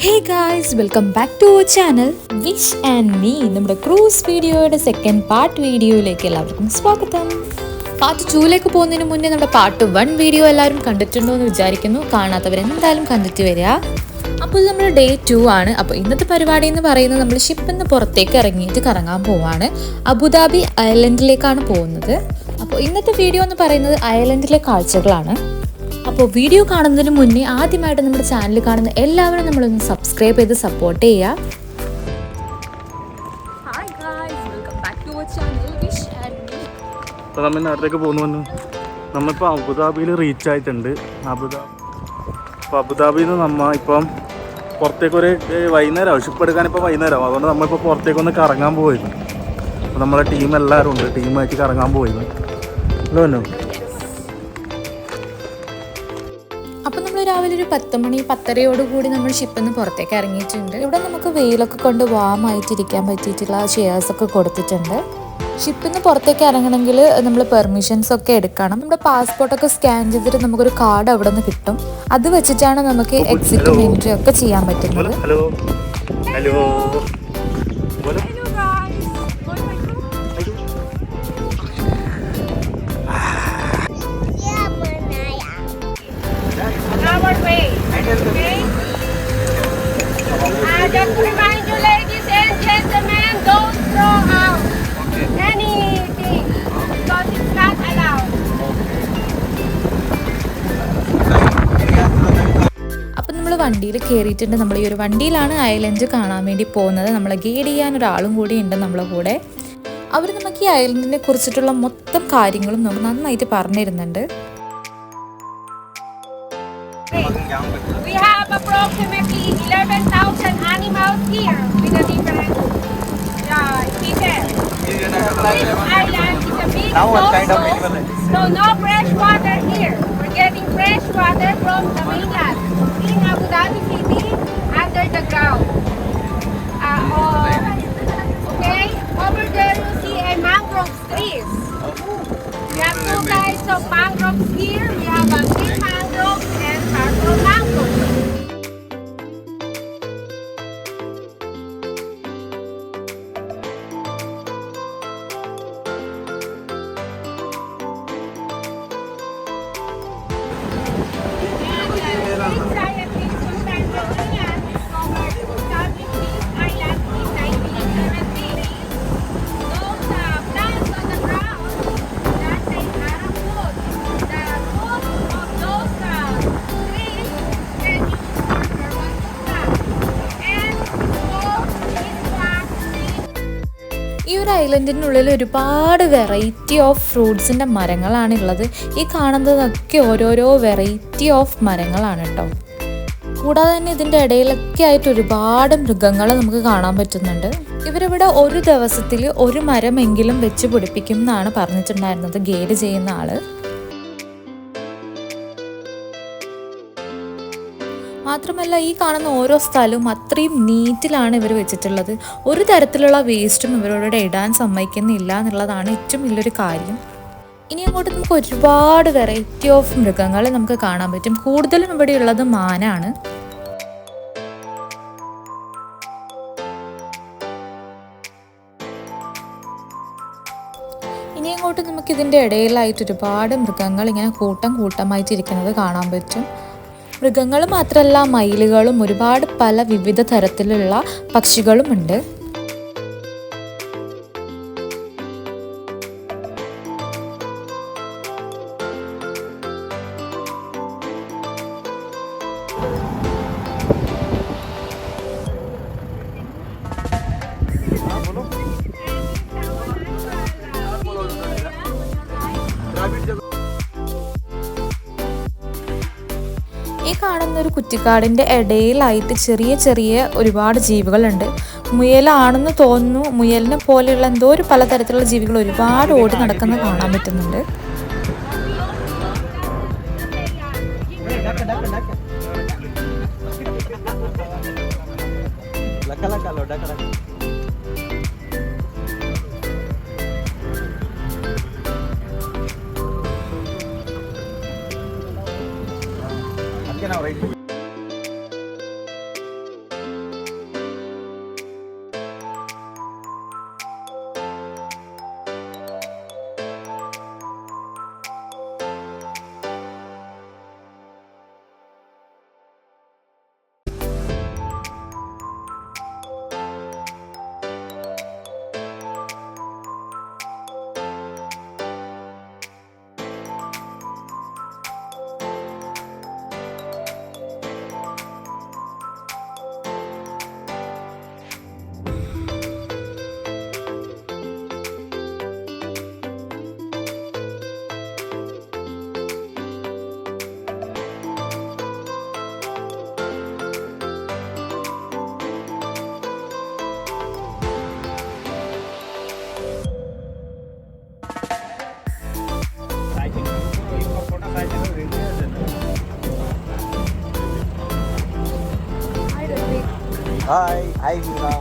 Hey guys, welcome back to our channel Wish and Me. നമ്മുടെ cruise വീഡിയോയുടെ second part വീഡിയോയിലേക്ക് എല്ലാവർക്കും സ്വാഗതം. പാർട്ട് 2ലേക്ക് പോകുന്നതിന് മുന്നേ നമ്മുടെ പാർട്ട് 1 വീഡിയോ എല്ലാവരും കണ്ടിട്ടുണ്ടോ എന്ന് വിചാരിക്കുന്നു. കാണാത്തവരെന്തായാലും കണ്ടിട്ട് വരിക. അപ്പോൾ ഇത് നമ്മുടെ ഡേ 2 ആണ്. അപ്പോൾ ഇന്നത്തെ പരിപാടി എന്ന് പറയുന്നത് നമ്മൾ ഷിപ്പിൽ നിന്ന് പുറത്തേക്ക് ഇറങ്ങിയിട്ട് കറങ്ങാൻ പോവാണ്. അബുദാബി ഐലൻഡിലേക്കാണ് പോകുന്നത്. അപ്പോൾ ഇന്നത്തെ വീഡിയോ എന്ന് പറയുന്നത് ഐലൻഡിലെ കാഴ്ചകളാണ്. അപ്പോൾ വീഡിയോ കാണുന്നതിന് മുന്നേ ആദ്യമായിട്ട് നമ്മുടെ ചാനൽ കാണുന്ന എല്ലാവരും നമ്മളൊന്ന് സബ്സ്ക്രൈബ് ചെയ്ത് സപ്പോർട്ട് ചെയ്യുക. അപ്പോൾ നമ്മൾ നാട്ടിലേക്ക് പോകുന്നു. നമ്മളിപ്പോൾ അബുദാബിയിൽ റീച്ച് ആയിട്ടുണ്ട്. അപ്പോൾ അബുദാബിയിൽ നിന്ന് നമ്മൾ ഇപ്പം പുറത്തേക്കൊരു വൈകുന്നേരമാവും. ഷിപ്പ് എടുക്കാൻ ഇപ്പോൾ വൈകുന്നേരമാവും. അതുകൊണ്ട് നമ്മളിപ്പോൾ പുറത്തേക്കൊന്ന് കറങ്ങാൻ പോയിരുന്നു. അപ്പോൾ നമ്മളെ ടീം എല്ലാവരും ഉണ്ട്. ടീമായിട്ട് കറങ്ങാൻ പോയിരുന്നു. അല്ലോ അപ്പോൾ നമ്മൾ രാവിലെ ഒരു 10 മണി 10:30 നമ്മൾ ഷിപ്പിൽ നിന്ന് പുറത്തേക്ക് ഇറങ്ങിയിട്ടുണ്ട്. ഇവിടെ നമുക്ക് വെയിലൊക്കെ കൊണ്ട് വാമായിട്ടിരിക്കാൻ പറ്റിയിട്ടുള്ള ചെയർസൊക്കെ കൊടുത്തിട്ടുണ്ട്. ഷിപ്പിൽ നിന്ന് പുറത്തേക്ക് ഇറങ്ങണമെങ്കിൽ നമ്മൾ പെർമിഷൻസ് ഒക്കെ എടുക്കണം. നമ്മുടെ പാസ്പോർട്ടൊക്കെ സ്കാൻ ചെയ്തിട്ട് നമുക്കൊരു കാർഡ് അവിടെ നിന്ന് കിട്ടും. അത് വെച്ചിട്ടാണ് നമുക്ക് എക്സിറ്റും എൻട്രി ഒക്കെ ചെയ്യാൻ പറ്റുന്നത്. Just to remind you, ladies and gentlemen, don't throw out anything because it's not allowed. അപ്പം നമ്മൾ വണ്ടിയിൽ കയറിയിട്ടുണ്ട്. നമ്മൾ ഈ ഒരു വണ്ടിയിലാണ് ഐലൻഡ് കാണാൻ വേണ്ടി പോകുന്നത്. നമ്മളെ ഗൈഡ് ചെയ്യാൻ ഒരാളും കൂടി ഉണ്ട് നമ്മളെ കൂടെ. അവർ നമുക്ക് ഈ ഐലൻഡിനെ കുറിച്ചിട്ടുള്ള മൊത്തം കാര്യങ്ങളും നമുക്ക് നന്നായിട്ട് പറഞ്ഞിരുന്നുണ്ട്. We have approximately 11,000 animals here with a different species. This island is a big coastal, so no fresh water here. We're getting fresh water from the mainland in Abu Dhabi City under the ground. Okay, over there you see a mangrove trees. We have two types of mangroves here. We have a green mangrove and purple mangrove. ഈ ഒരു ഐലൻഡിനുള്ളിൽ ഒരുപാട് variety of ഫ്രൂട്ട്സിൻ്റെ മരങ്ങളാണ് ഉള്ളത്. ഈ കാണുന്നതൊക്കെ ഓരോരോ variety of മരങ്ങളാണ് കേട്ടോ. കൂടാതെ തന്നെ ഇതിൻ്റെ ഇടയിലൊക്കെ ആയിട്ട് ഒരുപാട് മൃഗങ്ങൾ നമുക്ക് കാണാൻ പറ്റുന്നുണ്ട്. ഇവരിവിടെ ഒരു ദിവസത്തിൽ ഒരു മരമെങ്കിലും വെച്ച് പിടിപ്പിക്കും എന്നാണ് പറഞ്ഞിട്ടുണ്ടായിരുന്നത് ഗൈഡ് ചെയ്യുന്ന ആള്. മാത്രമല്ല ഈ കാണുന്ന ഓരോ സ്ഥലവും അത്രയും നീറ്റിലാണ് ഇവർ വെച്ചിട്ടുള്ളത്. ഒരു തരത്തിലുള്ള വേസ്റ്റും ഇവരോട് ഇടാൻ സമ്മതിക്കുന്നില്ല എന്നുള്ളതാണ് ഏറ്റവും വലിയൊരു കാര്യം. ഇനി അങ്ങോട്ട് നമുക്ക് ഒരുപാട് വെറൈറ്റി ഓഫ് മൃഗങ്ങളെ നമുക്ക് കാണാൻ പറ്റും. കൂടുതലും ഇവിടെ ഉള്ളത് മാനാണ്. ഇനി അങ്ങോട്ട് നമുക്ക് ഇതിൻ്റെ ഇടയിലായിട്ട് ഒരുപാട് മൃഗങ്ങൾ ഇങ്ങനെ കൂട്ടമായിട്ടിരിക്കുന്നത് കാണാൻ പറ്റും. മൃഗങ്ങൾ മാത്രമല്ല, മയിലുകളും ഒരുപാട് പല വിവിധ തരത്തിലുള്ള പക്ഷികളുമുണ്ട്. ഈ കാണുന്ന ഒരു കുറ്റിക്കാടിൻ്റെ ഇടയിലായിട്ട് ചെറിയ ചെറിയ ഒരുപാട് ജീവികളുണ്ട്. മുയലാണെന്ന് തോന്നുന്നു. മുയലിനെ പോലെയുള്ള എന്തോ ഒരു പലതരത്തിലുള്ള ജീവികൾ ഒരുപാട് ഓടി നടക്കുന്നത് കാണാൻ പറ്റുന്നുണ്ട്. Hi Mina.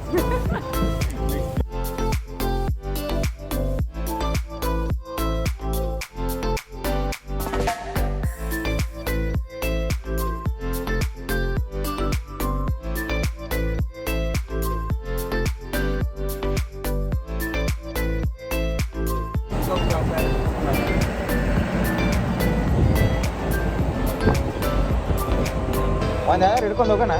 ഞാൻ എടുക്കാൻ നോക്കണേ.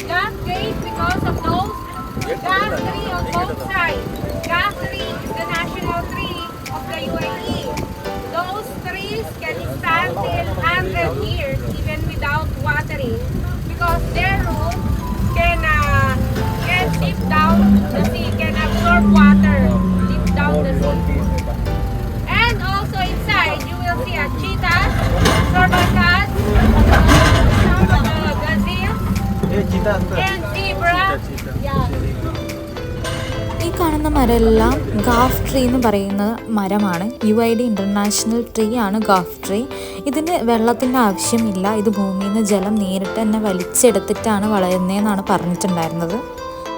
Gas gate because of those gas tree on both sides. Gas tree is the national tree of the UAE. Those trees can stand till 100 years even without watering because their roots can deep down the sea, can absorb water deep down the sea. And also inside you will see a cheetah, sorbatas, gazelle, and zebra. Yeah. ഈ കാണുന്ന മരമെല്ലാം Gauff tree എന്ന് പറയുന്ന മരമാണ്. UID international tree ആണ് Gauff tree. ഇതിന് വെള്ളത്തിൻ്റെ ആവശ്യമില്ല. ഇത് ഭൂമിയിൽ നിന്ന് ജലം നേരിട്ട് തന്നെ വലിച്ചെടുത്തിട്ടാണ് വളരുന്നതെന്നാണ് പറഞ്ഞിട്ടുണ്ടായിരുന്നത്.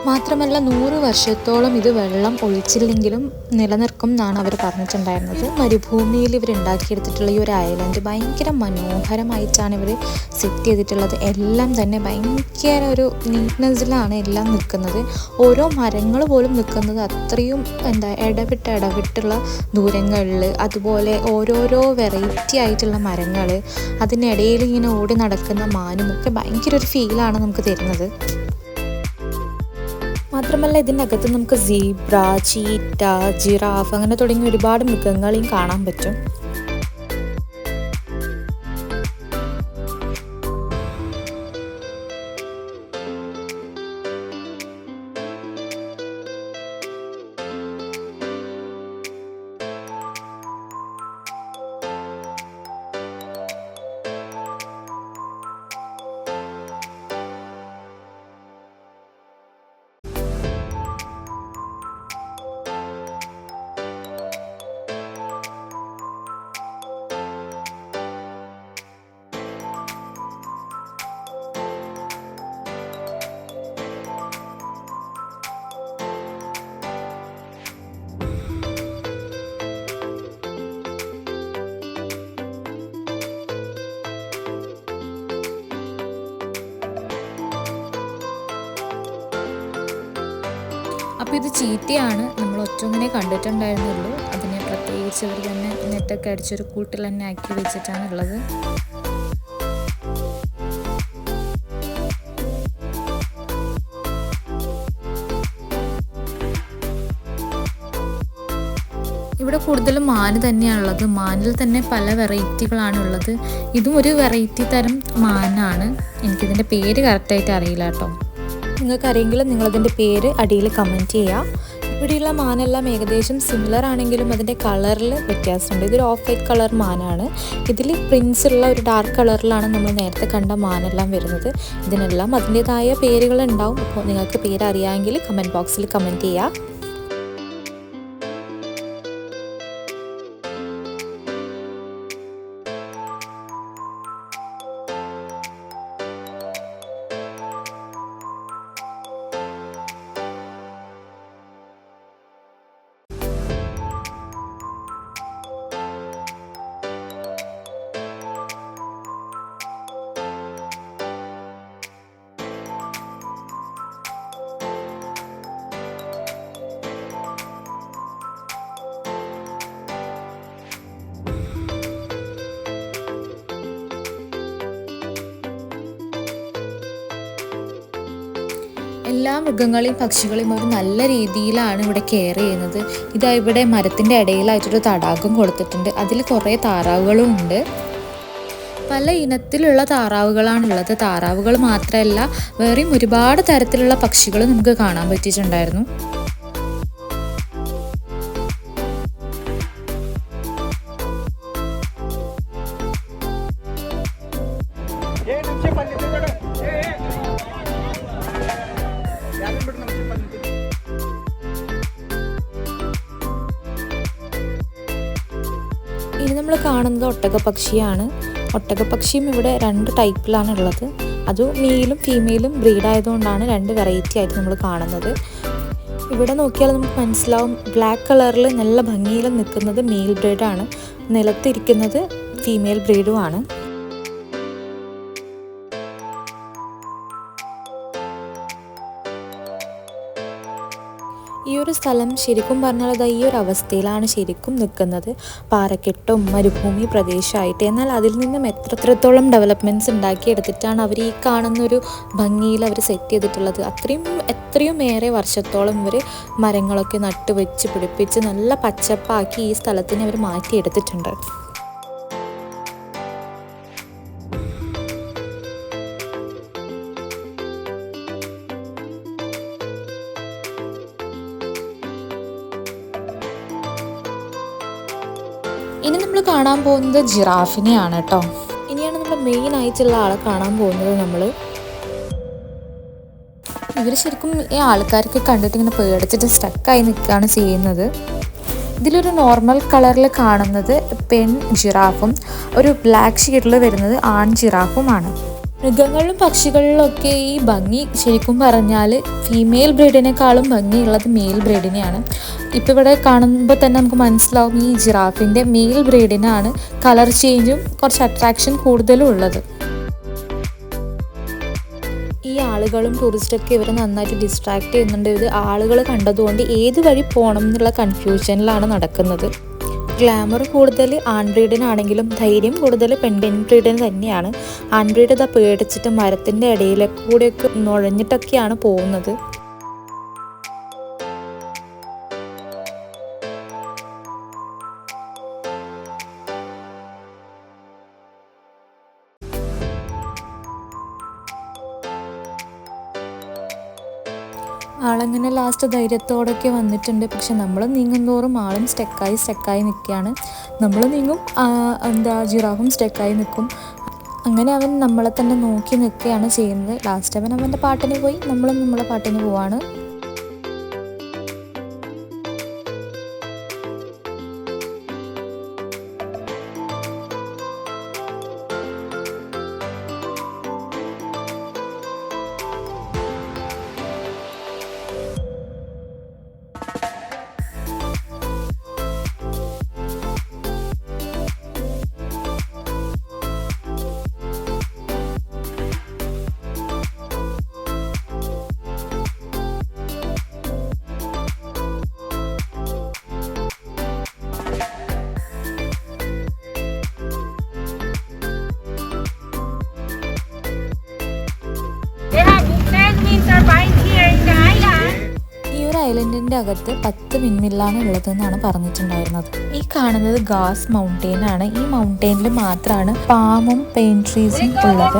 മാത്രമല്ല 100 വർഷത്തോളം ഇത് വെള്ളം ഒഴിച്ചില്ലെങ്കിലും നിലനിൽക്കും എന്നാണ് അവർ പറഞ്ഞിട്ടുണ്ടായിരുന്നത്. മരുഭൂമിയിൽ ഇവർ ഉണ്ടാക്കിയെടുത്തിട്ടുള്ള ഈ ഒരു ഐലൻഡ് ഭയങ്കര മനോഹരമായിട്ടാണ് ഇവർ സെറ്റ് ചെയ്തിട്ടുള്ളത്. എല്ലാം തന്നെ ഭയങ്കര ഒരു നീറ്റ്നെസ്സിലാണ് എല്ലാം നിൽക്കുന്നത്. ഓരോ മരങ്ങൾ പോലും നിൽക്കുന്നത് അത്രയും ഇടവിട്ടുള്ള ദൂരങ്ങളിൽ, അതുപോലെ ഓരോരോ വെറൈറ്റി ആയിട്ടുള്ള മരങ്ങൾ, അതിനിടയിൽ ഇങ്ങനെ ഓടി നടക്കുന്ന മാനുമൊക്കെ ഭയങ്കര ഒരു ഫീലാണ് നമുക്ക് തരുന്നത്. മാത്രമല്ല ഇതിൻ്റെ അകത്ത് നമുക്ക് സീബ്ര, ചീറ്റ, ജിറാഫ് അങ്ങനെ തുടങ്ങിയ ഒരുപാട് മൃഗങ്ങളെയും കാണാൻ പറ്റും. അപ്പോൾ ഇത് ചീറ്റയാണ്. നമ്മൾ ഒറ്റൊന്നിനെ കണ്ടിട്ടുണ്ടായിരുന്നുള്ളൂ. അതിനെ പ്രത്യേകിച്ച് അവർ തന്നെ നെറ്റൊക്കെ അടിച്ചൊരു കൂട്ടിൽ തന്നെ ആക്കി വെച്ചിട്ടാണുള്ളത്. ഇവിടെ കൂടുതലും മാന് തന്നെയാണുള്ളത്. മാനിൽ തന്നെ പല വെറൈറ്റികളാണുള്ളത്. ഇതും ഒരു വെറൈറ്റി തരം മാനാണ്. എനിക്കിതിൻ്റെ പേര് കറക്റ്റായിട്ട് അറിയില്ല കേട്ടോ. നിങ്ങൾക്കറിയെങ്കിൽ നിങ്ങളതിൻ്റെ പേര് അടിയിൽ കമൻറ്റ് ചെയ്യുക. ഇവിടെയുള്ള മാനെല്ലാം ഏകദേശം സിമിലർ ആണെങ്കിലും അതിൻ്റെ കളറിൽ വ്യത്യാസമുണ്ട്. ഇതൊരു ഓഫ് വൈറ്റ് കളർ മാനാണ്. ഇതിൽ പ്രിൻസ് ഉള്ള ഒരു ഡാർക്ക് കളറിലാണ് നമ്മൾ നേരത്തെ കണ്ട മാനെല്ലാം വരുന്നത്. ഇതിനെല്ലാം അതിൻ്റേതായ പേരുകളുണ്ടാവും. അപ്പോൾ നിങ്ങൾക്ക് പേരറിയാമെങ്കിൽ കമൻറ്റ് ബോക്സിൽ കമൻറ്റ് ചെയ്യുക. എല്ലാ മൃഗങ്ങളെയും പക്ഷികളെയും ഒരു നല്ല രീതിയിലാണ് ഇവിടെ കെയർ ചെയ്യുന്നത്. ഇതാ ഇവിടെ മരത്തിൻ്റെ ഇടയിലായിട്ടൊരു തടാകം കൊടുത്തിട്ടുണ്ട്. അതിൽ കുറേ താറാവുകളും ഉണ്ട്. പല ഇനത്തിലുള്ള താറാവുകളാണുള്ളത്. താറാവുകൾ മാത്രമല്ല, വേറെയും ഒരുപാട് തരത്തിലുള്ള പക്ഷികൾ നമുക്ക് കാണാൻ പറ്റിയിട്ടുണ്ടായിരുന്നു. ഇനി നമ്മൾ കാണുന്നത് ഒട്ടകപ്പക്ഷിയാണ്. ഒട്ടകപ്പക്ഷിയും ഇവിടെ 2 ടൈപ്പിലാണ് ഉള്ളത്. അത് മെയിലും ഫീമെയിലും ബ്രീഡായതുകൊണ്ടാണ് 2 വെറൈറ്റി ആയിട്ട് നമ്മൾ കാണുന്നത്. ഇവിടെ നോക്കിയാൽ നമുക്ക് മനസ്സിലാവും, ബ്ലാക്ക് കളറിൽ നല്ല ഭംഗിയിൽ നിൽക്കുന്നത് മെയിൽ ബ്രീഡാണ്, നിലത്തിരിക്കുന്നത് ഫീമെയിൽ ബ്രീഡുമാണ്. ഈ ഒരു സ്ഥലം ശരിക്കും പറഞ്ഞാൽ അത് ഈ ഒരു അവസ്ഥയിലാണ് ശരിക്കും നിൽക്കുന്നത്. പാറക്കെട്ടും മരുഭൂമി പ്രദേശമായിട്ട്. എന്നാൽ അതിൽ നിന്നും എത്രത്തോളം ഡെവലപ്മെൻറ്റ്സ് ഉണ്ടാക്കിയെടുത്തിട്ടാണ് അവർ ഈ കാണുന്നൊരു ഭംഗിയിൽ അവർ സെറ്റ് ചെയ്തിട്ടുള്ളത്. എത്രയും ഏറെ വർഷത്തോളം ഇവർ മരങ്ങളൊക്കെ നട്ടുവെച്ച് പിടിപ്പിച്ച് നല്ല പച്ചപ്പാക്കി ഈ സ്ഥലത്തിനെ അവർ മാറ്റിയെടുത്തിട്ടുണ്ട്. ഇനി നമ്മൾ കാണാൻ പോകുന്നത് ജിറാഫിനെയാണ് കേട്ടോ. ഇനിയാണ് നമ്മൾ മെയിൻ ആയിട്ടുള്ള ആളെ കാണാൻ പോകുന്നത്. ഇവർ ശരിക്കും ഈ ആൾക്കാരൊക്കെ കണ്ടിട്ട് ഇങ്ങനെ പേടിച്ചിട്ട് സ്റ്റക്കായി നിൽക്കുകയാണ് ചെയ്യുന്നത്. ഇതിലൊരു നോർമൽ കളറിൽ കാണുന്നത് പെൺ ജിറാഫും ഒരു ബ്ലാക്ക് ഷെയ്ഡിൽ വരുന്നത് ആൺ ജിറാഫുമാണ്. മൃഗങ്ങളിലും പക്ഷികളിലൊക്കെ ഈ ഭംഗി ശരിക്കും പറഞ്ഞാൽ ഫീമെയിൽ ബ്രീഡിനേക്കാളും ഭംഗിയുള്ളത് മെയിൽ ബ്രീഡിനെയാണ്. ഇപ്പോൾ ഇവിടെ കാണുമ്പോൾ തന്നെ നമുക്ക് മനസ്സിലാവും ഈ ജിറാഫിൻ്റെ മെയിൽ ബ്രീഡിനാണ് കളർ ചേഞ്ചും കുറച്ച് അട്രാക്ഷൻ കൂടുതലും ഉള്ളത്. ഈ ആളുകളും ടൂറിസ്റ്റൊക്കെ ഇവരെ നന്നായിട്ട് ഡിസ്ട്രാക്ട് ചെയ്യുന്നുണ്ട്. ഇത് ആളുകൾ കണ്ടതുകൊണ്ട് ഏത് വഴി പോകണം എന്നുള്ള കൺഫ്യൂഷനിലാണ് നടക്കുന്നത്. ഗ്ലാമർ കൂടുതൽ ആൺബ്രീഡിനാണെങ്കിലും ധൈര്യം കൂടുതൽ പെൺ ബ്രീഡിന് തന്നെയാണ്. ആൺബ്രീഡ് ഇതാ പേടിച്ചിട്ട് മരത്തിൻ്റെ ഇടയിലെ കൂടെയൊക്കെ നുഴഞ്ഞിട്ടൊക്കെയാണ് പോകുന്നത്. ആളങ്ങനെ ലാസ്റ്റ് ധൈര്യത്തോടൊക്കെ വന്നിട്ടുണ്ട്. പക്ഷെ നമ്മൾ നീങ്ങുന്തോറും ആളും സ്റ്റക്കായി നിൽക്കുകയാണ്. നമ്മൾ നീങ്ങും, ജിറാഫും സ്റ്റക്കായി നിൽക്കും. അങ്ങനെ അവൻ നമ്മളെ തന്നെ നോക്കി നിൽക്കുകയാണ് ചെയ്യുന്നത്. ലാസ്റ്റ് അവൻ അവൻ്റെ പാട്ടിന് പോയി, നമ്മളും നമ്മളെ പാട്ടിന് പോവാണ്. ഐലൻഡിൻ്റെ അകത്ത് 10 വിൻമില്ലാണ് ഉള്ളതെന്നാണ് പറഞ്ഞിട്ടുണ്ടായിരുന്നത്. ഈ കാണുന്നത് ഗാസ് മൗണ്ടെയിൻ ആണ്. ഈ മൗണ്ടെയിനിൽ മാത്രമാണ് പാമും പെയിൻ ട്രീസും ഉള്ളത്.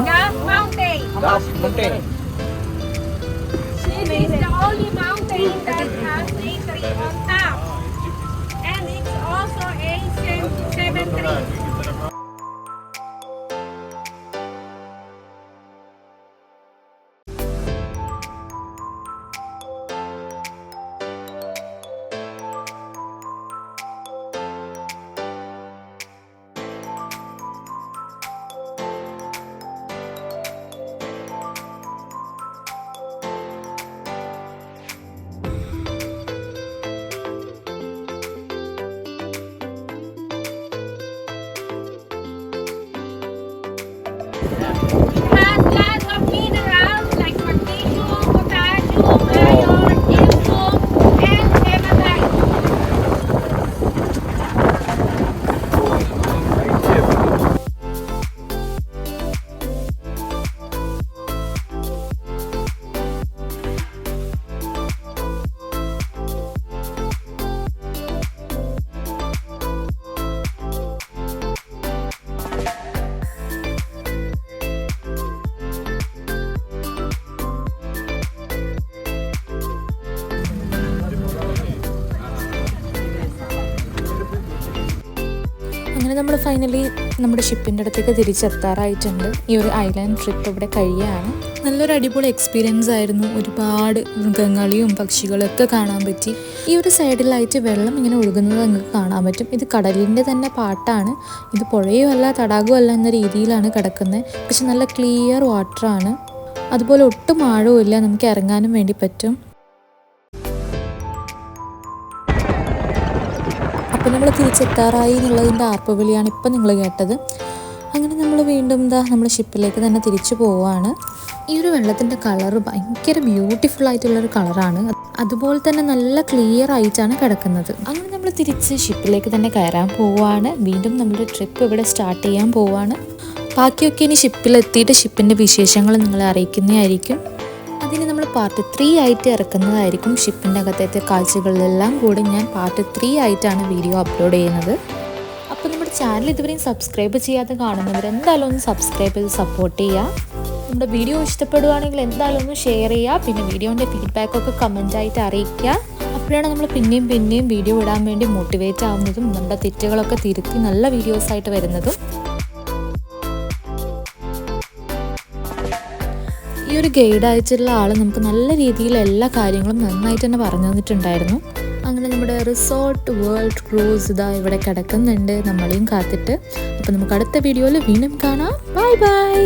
ഫൈനലി നമ്മുടെ ഷിപ്പിൻ്റെ അടുത്തേക്ക് തിരിച്ചെത്താറായിട്ടുണ്ട്. ഈ ഒരു ഐലാൻഡ് ട്രിപ്പ് ഇവിടെ കഴിയുകയാണ്. നല്ലൊരു അടിപൊളി എക്സ്പീരിയൻസ് ആയിരുന്നു. ഒരുപാട് മൃഗങ്ങളെയും പക്ഷികളും ഒക്കെ കാണാൻ പറ്റി. ഈ ഒരു സൈഡിലായിട്ട് വെള്ളം ഇങ്ങനെ ഒഴുകുന്നത് നിങ്ങൾക്ക് കാണാൻ പറ്റും. ഇത് കടലിൻ്റെ തന്നെ പാട്ടാണ്. ഇത് പുഴയും അല്ല തടാകവും അല്ല എന്ന രീതിയിലാണ് കിടക്കുന്നത്. പക്ഷെ നല്ല ക്ലിയർ വാട്ടറാണ്. അതുപോലെ ഒട്ടും ആഴവും ഇല്ല, നമുക്ക് ഇറങ്ങാനും വേണ്ടി പറ്റും. അപ്പോൾ നമ്മൾ തിരിച്ചെത്താറായി എന്നുള്ളതിൻ്റെ ആർപ്പുവിളിയാണ് ഇപ്പം നിങ്ങൾ കേട്ടത്. അങ്ങനെ നമ്മൾ വീണ്ടും നമ്മുടെ ഷിപ്പിലേക്ക് തന്നെ തിരിച്ചു പോവുകയാണ്. ഈ ഒരു വെള്ളത്തിൻ്റെ കളറ് ഭയങ്കര ബ്യൂട്ടിഫുൾ ആയിട്ടുള്ളൊരു കളറാണ്. അതുപോലെ തന്നെ നല്ല ക്ലിയർ ആയിട്ടാണ് കിടക്കുന്നത്. അങ്ങനെ നമ്മൾ തിരിച്ച് ഷിപ്പിലേക്ക് തന്നെ കയറാൻ പോവുകയാണ്. വീണ്ടും നമ്മുടെ ട്രിപ്പ് ഇവിടെ സ്റ്റാർട്ട് ചെയ്യാൻ പോവുകയാണ്. ബാക്കിയൊക്കെ ഇനി ഷിപ്പിലെത്തിയിട്ട് ഷിപ്പിൻ്റെ വിശേഷങ്ങൾ നിങ്ങളെ അറിയിക്കുന്നതായിരിക്കും. അതിന് നമ്മൾ പാർട്ട് 3 ആയിട്ട് ഇറക്കുന്നതായിരിക്കും. ഷിപ്പിൻ്റെ അകത്തെ കാഴ്ചകളിലെല്ലാം കൂടി ഞാൻ പാർട്ട് 3 ആയിട്ടാണ് വീഡിയോ അപ്ലോഡ് ചെയ്യുന്നത്. അപ്പോൾ നമ്മുടെ ചാനൽ ഇതുവരെയും സബ്സ്ക്രൈബ് ചെയ്യാതെ കാണുന്നവർ എന്തായാലും ഒന്ന് സബ്സ്ക്രൈബ് ചെയ്ത് സപ്പോർട്ട് ചെയ്യുക. നമ്മുടെ വീഡിയോ ഇഷ്ടപ്പെടുകയാണെങ്കിൽ എന്തായാലും ഒന്ന് ഷെയർ ചെയ്യുക. പിന്നെ വീഡിയോൻ്റെ ഫീഡ്ബാക്കൊക്കെ കമൻറ്റായിട്ട് അറിയിക്കുക. അപ്പോഴാണ് നമ്മൾ പിന്നെയും വീഡിയോ ഇടാൻ വേണ്ടി മോട്ടിവേറ്റ് ആവുന്നതും നമ്മുടെ തെറ്റുകളൊക്കെ തിരുത്തി നല്ല വീഡിയോസായിട്ട് വരുന്നതും. ഈ ഒരു ഗൈഡായിട്ടുള്ള ആൾ നമുക്ക് നല്ല രീതിയിൽ എല്ലാ കാര്യങ്ങളും നന്നായിട്ട് തന്നെ പറഞ്ഞു തന്നിട്ടുണ്ടായിരുന്നു. അങ്ങനെ നമ്മുടെ റിസോർട്ട് വേൾഡ് ക്രൂസ് ഇതാ ഇവിടെ കിടക്കുന്നുണ്ട് നമ്മളെയും കാത്തിട്ട്. അപ്പോൾ നമുക്ക് അടുത്ത വീഡിയോയിൽ വീണ്ടും കാണാം. ബൈ.